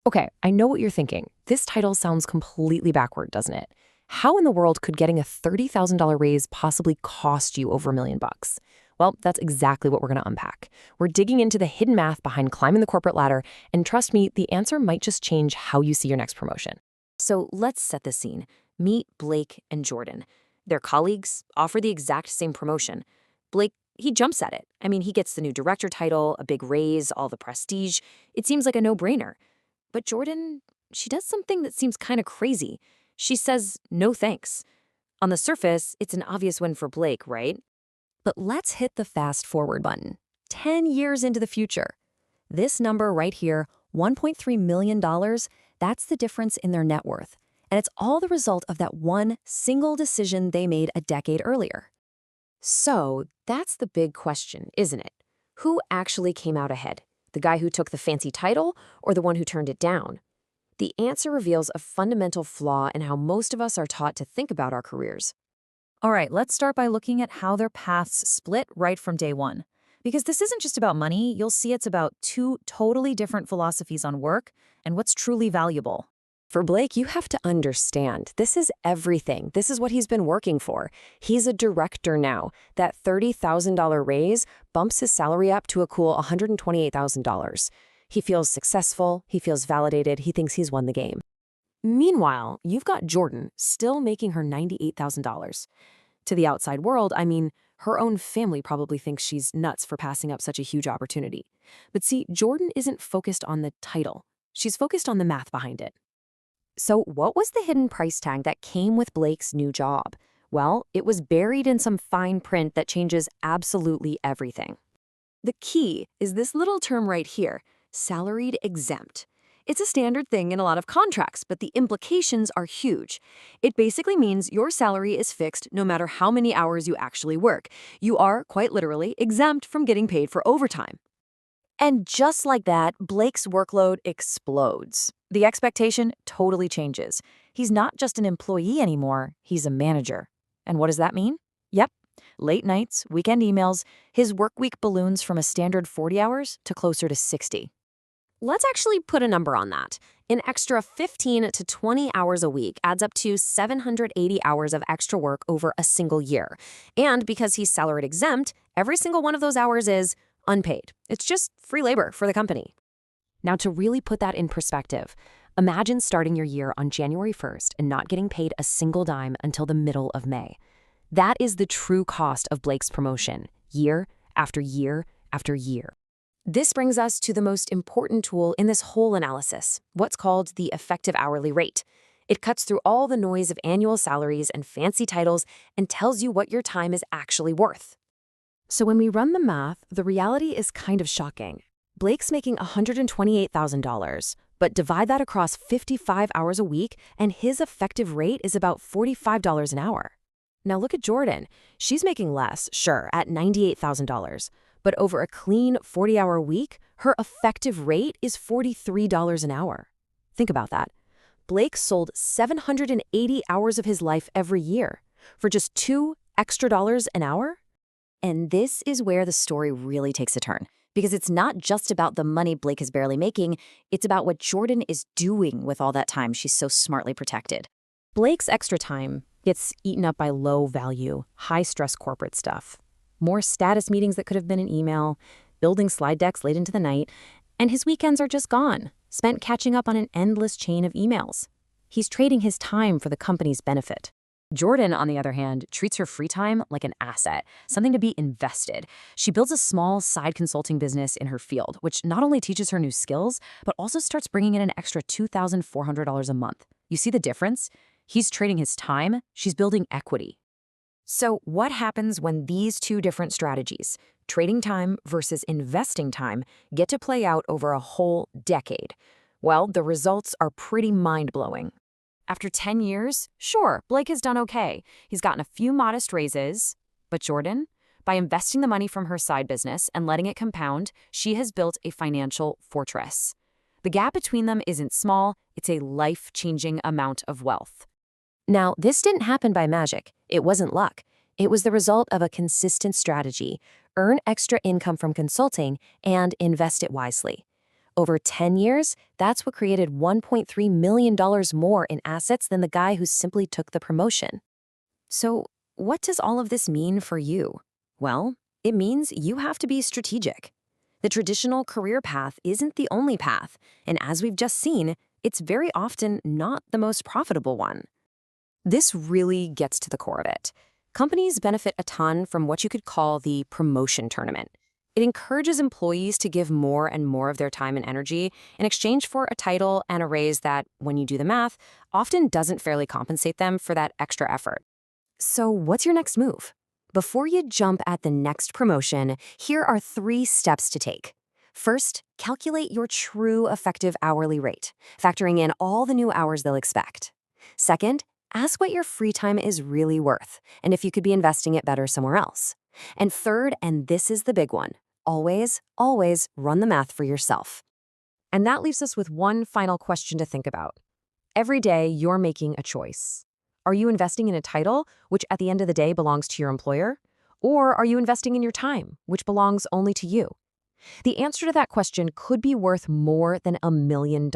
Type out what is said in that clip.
Okay, I know what you're thinking. This title sounds completely backward, doesn't it? How in the world could getting a $30,000 raise possibly cost you over $1 million? Well, that's exactly what we're going to unpack. We're digging into the hidden math behind climbing the corporate ladder, and trust me, the answer might just change how you see your next promotion. So let's set the scene. Meet Blake and Jordan. They're colleagues, offer the exact same promotion. Blake, he jumps at it. I mean, he gets the new director title, a big raise, all the prestige. It seems like a no-brainer. But Jordan, she does something that seems kind of crazy. She says no thanks. On the surface, it's an obvious win for Blake, right? But let's hit the fast forward button. 10 years into the future. This number right here, $1.3 million, that's the difference in their net worth. And it's all the result of that one single decision they made a decade earlier. So that's the big question, isn't it? Who actually came out ahead? The guy who took the fancy title or the one who turned it down? The answer reveals a fundamental flaw in how most of us are taught to think about our careers. All right, let's start by looking at how their paths split right from day one. Because this isn't just about money, you'll see it's about two totally different philosophies on work and what's truly valuable. For Blake, you have to understand, this is everything. This is what he's been working for. He's a director now. That $30,000 raise bumps his salary up to a cool $128,000. He feels successful, he feels validated, he thinks he's won the game. Meanwhile, you've got Jordan still making her $98,000. To the outside world, I mean, her own family probably thinks she's nuts for passing up such a huge opportunity. But see, Jordan isn't focused on the title. She's focused on the math behind it. So what was the hidden price tag that came with Blake's new job? Well, it was buried in some fine print that changes absolutely everything. The key is this little term right here, salaried exempt. It's a standard thing in a lot of contracts, but the implications are huge. It basically means your salary is fixed no matter how many hours you actually work. You are, quite literally, exempt from getting paid for overtime. And just like that, Blake's workload explodes. The expectation totally changes. He's not just an employee anymore, he's a manager. And what does that mean? Yep, late nights, weekend emails, his work week balloons from a standard 40 hours to closer to 60. Let's actually put a number on that. An extra 15 to 20 hours a week adds up to 780 hours of extra work over a single year. And because he's salaried exempt, every single one of those hours is unpaid. It's just free labor for the company. Now, to really put that in perspective, imagine starting your year on January 1st and not getting paid a single dime until the middle of May. That is the true cost of Blake's promotion, year after year after year. This brings us to the most important tool in this whole analysis, what's called the effective hourly rate. It cuts through all the noise of annual salaries and fancy titles and tells you what your time is actually worth. So when we run the math, the reality is kind of shocking. Blake's making $128,000, but divide that across 55 hours a week, and his effective rate is about $45 an hour. Now look at Jordan. She's making less, sure, at $98,000. But over a clean 40-hour week, her effective rate is $43 an hour. Think about that. Blake sold 780 hours of his life every year for just $2 extra an hour. And this is where the story really takes a turn, because it's not just about the money Blake is barely making, it's about what Jordan is doing with all that time she's so smartly protected. Blake's extra time gets eaten up by low-value, high-stress corporate stuff. More status meetings that could have been an email, building slide decks late into the night, and his weekends are just gone, spent catching up on an endless chain of emails. He's trading his time for the company's benefit. Jordan, on the other hand, treats her free time like an asset, something to be invested. She builds a small side consulting business in her field, which not only teaches her new skills, but also starts bringing in an extra $2,400 a month. You see the difference? He's trading his time, she's building equity. So what happens when these two different strategies, trading time versus investing time, get to play out over a whole decade? Well, the results are pretty mind-blowing. After 10 years, sure, Blake has done okay. He's gotten a few modest raises. But Jordan, by investing the money from her side business and letting it compound, she has built a financial fortress. The gap between them isn't small, it's a life-changing amount of wealth. Now, this didn't happen by magic. It wasn't luck. It was the result of a consistent strategy. Earn extra income from consulting and invest it wisely. Over 10 years, that's what created $1.3 million more in assets than the guy who simply took the promotion. So, what does all of this mean for you? Well, it means you have to be strategic. The traditional career path isn't the only path, and as we've just seen, it's very often not the most profitable one. This really gets to the core of it. Companies benefit a ton from what you could call the promotion tournament. It encourages employees to give more and more of their time and energy in exchange for a title and a raise that, when you do the math, often doesn't fairly compensate them for that extra effort. So what's your next move? Before you jump at the next promotion, here are 3 steps to take. First, calculate your true effective hourly rate, factoring in all the new hours they'll expect. Second, ask what your free time is really worth, and if you could be investing it better somewhere else. And third, and this is the big one, always, always run the math for yourself. And that leaves us with one final question to think about. Every day, you're making a choice. Are you investing in a title, which at the end of the day belongs to your employer? Or are you investing in your time, which belongs only to you? The answer to that question could be worth more than $1 million.